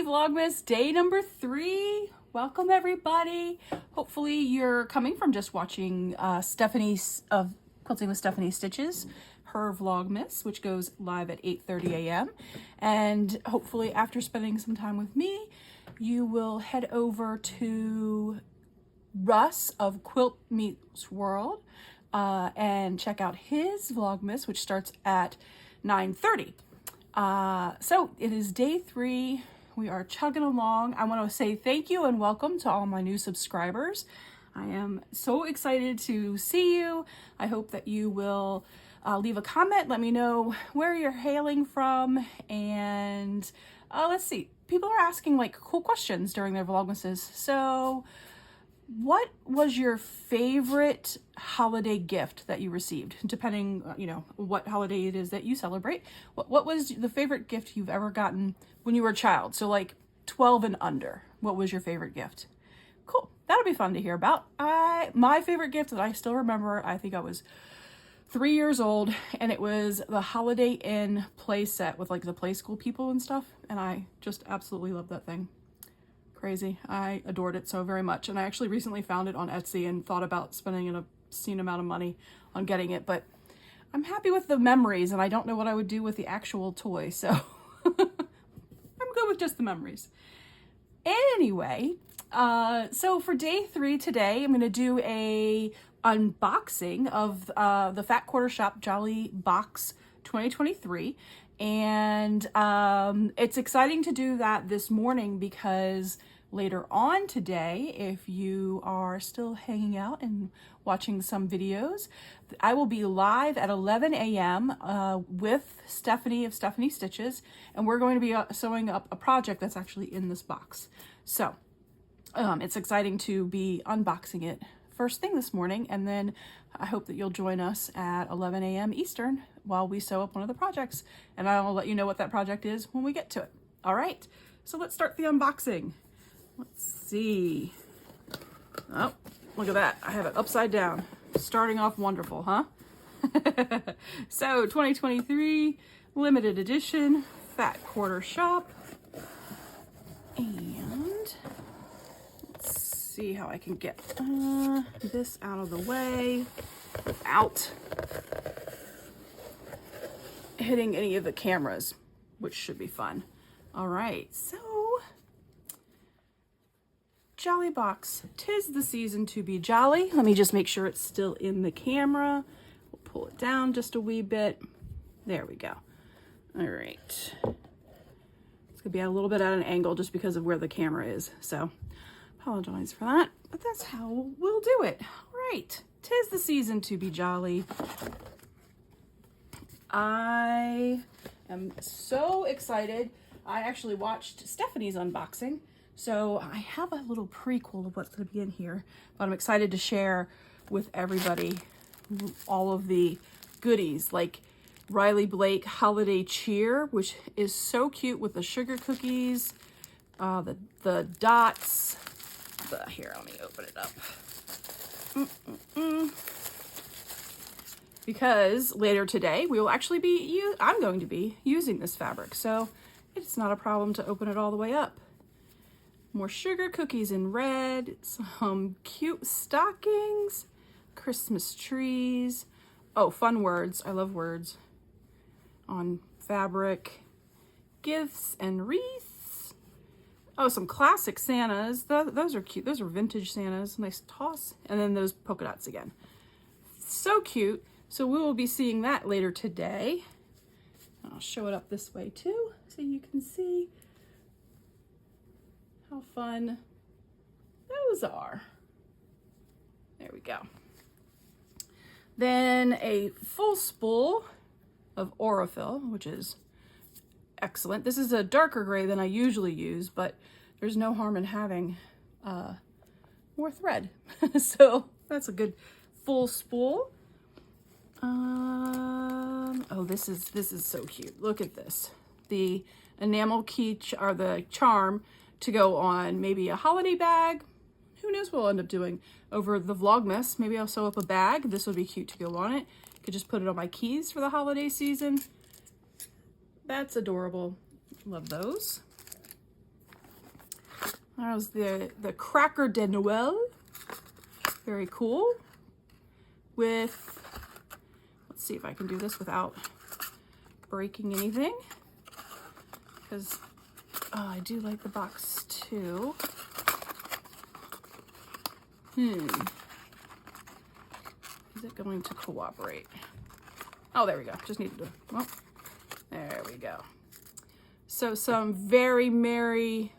Vlogmas day number 3. Welcome everybody. Hopefully you're coming from just watching Stephanie's of Quilting with Stephanie Stitches, her Vlogmas, which goes live at 8:30 a.m. And hopefully after spending some time with me, you will head over to Russ of Quilt Meets World and check out his Vlogmas, which starts at 9:30. So it is day 3. We are chugging along. I want to say thank you and welcome to all my new subscribers. I am so excited to see you. I hope that you will leave a comment. Let me know where you're hailing from. And let's see. People are asking like cool questions during their Vlogmases. So what was your favorite holiday gift that you received? Depending, what holiday it is that you celebrate. What was the favorite gift you've ever gotten when you were a child? So like 12 and under. What was your favorite gift? Cool. That'll be fun to hear about. My favorite gift that I still remember, I think I was 3 years old, and it was the Holiday Inn play set with like the play school people and stuff. And I just absolutely love that thing. Crazy. I adored it so very much. And I actually recently found it on Etsy and thought about spending an obscene amount of money on getting it, but I'm happy with the memories and I don't know what I would do with the actual toy. So I'm good with just the memories. Anyway, so for day 3 today, I'm going to do a unboxing of the Fat Quarter Shop Jolly Box 2023. And it's exciting to do that this morning because later on today, if you are still hanging out and watching some videos, I will be live at 11 a.m. With Stephanie of Stephanie Stitches, and we're going to be sewing up a project that's actually in this box. So it's exciting to be unboxing it first thing this morning, and then I hope that you'll join us at 11 a.m. Eastern while we sew up one of the projects, and I'll let you know what that project is when we get to it. All right, so let's start the unboxing. Let's see. Oh, look at that. I have it upside down. Starting off wonderful, huh? So 2023 limited edition Fat Quarter Shop. And let's see how I can get this out of the way without hitting any of the cameras, which should be fun. All right, so Jolly Box, 'tis the season to be jolly. Let me just make sure it's still in the camera. We'll pull it down just a wee bit. There we go. All right. It's gonna be a little bit at an angle just because of where the camera is. So apologize for that, but that's how we'll do it. All right, 'tis the season to be jolly. I am so excited. I actually watched Stephanie's unboxing, so I have a little prequel of what's going to be in here, but I'm excited to share with everybody all of the goodies, like Riley Blake Holiday Cheer, which is so cute with the sugar cookies, the dots. Here, let me open it up. Because later today we will actually be, I'm going to be using this fabric, so it's not a problem to open it all the way up. More sugar cookies in red, some cute stockings, Christmas trees. Oh, fun words. I love words on fabric, gifts and wreaths. Oh, some classic Santas. Those are cute. Those are vintage Santas. Nice toss. And then those polka dots again. So cute. So we will be seeing that later today. I'll show it up this way too, so you can see how fun those are. There we go. Then a full spool of Aurifil, which is excellent. This is a darker gray than I usually use, but there's no harm in having more thread. So that's a good full spool. Oh, this is so cute. Look at this. The enamel key or the charm to go on maybe a holiday bag. Who knows what I'll end up doing over the Vlogmas. Maybe I'll sew up a bag. This would be cute to go on it. Could just put it on my keys for the holiday season. That's adorable. Love those. That was the Cracker de Noël. Very cool. With, let's see if I can do this without breaking anything. Because I do like the box too. Is it going to cooperate? Oh, there we go. Just needed to, well, there we go. So some Very Merry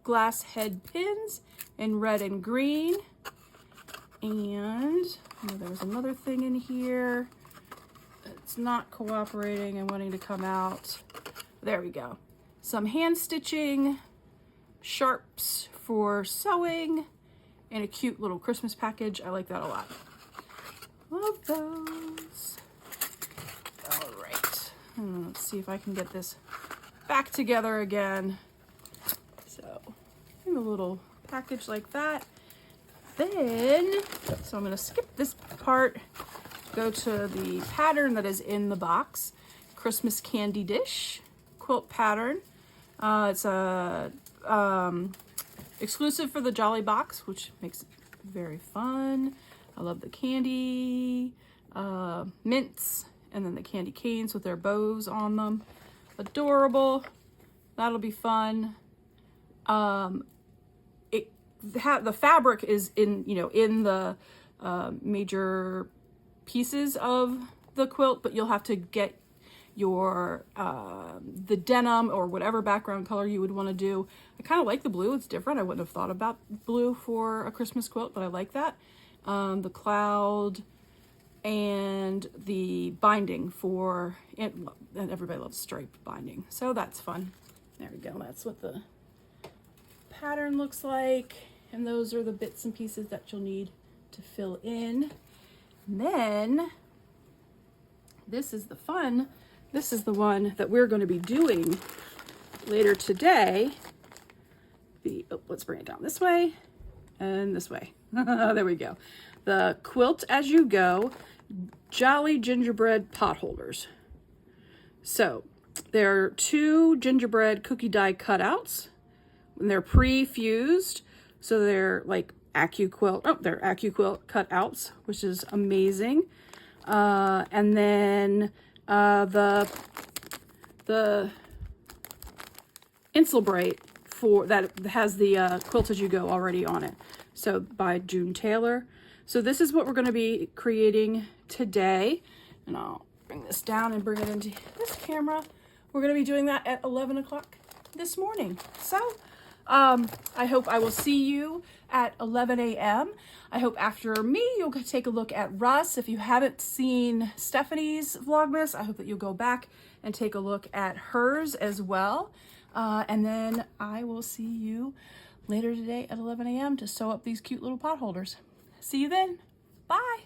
glass head pins in red and green. And there was another thing in here. It's not cooperating and wanting to come out. There we go. Some hand stitching, sharps for sewing, and a cute little Christmas package. I like that a lot. Love those. All right. Let's see if I can get this back together again. So, in a little package like that. Then, so I'm going to skip this part, go to the pattern that is in the box. Christmas candy dish quilt pattern. It's a exclusive for the Jolly box, which makes it very fun. I love the candy mints, and then the candy canes with their bows on them. Adorable. That'll be fun. The fabric is in, in the major pieces of the quilt, but you'll have to get your the denim or whatever background color you would want to do. I kind of like the blue. It's different. I wouldn't have thought about blue for a Christmas quilt, but I like that. The cloud and the binding for it, and everybody loves striped binding, so that's fun. There we go. That's what the pattern looks like, and those are the bits and pieces that you'll need to fill in. And then this is the fun. This is the one that we're going to be doing later today. Let's bring it down this way and this way. There we go. The Quilt As You Go Jolly Gingerbread Pot Holders. So there are 2 gingerbread cookie die cutouts, and they're pre-fused, so they're like AccuQuilt. Oh, they're AccuQuilt cutouts, which is amazing. And then the Insulbrite for that has the Quilt As You Go already on it. So by June Taylor. So this is what we're going to be creating today, and I'll bring this down and bring it into this camera. We're going to be doing that at 11 o'clock this morning. So I hope I will see you at 11 a.m. I hope after me, you'll take a look at Russ. If you haven't seen Stephanie's Vlogmas, I hope that you'll go back and take a look at hers as well. And then I will see you later today at 11 a.m. to sew up these cute little pot holders. See you then. Bye.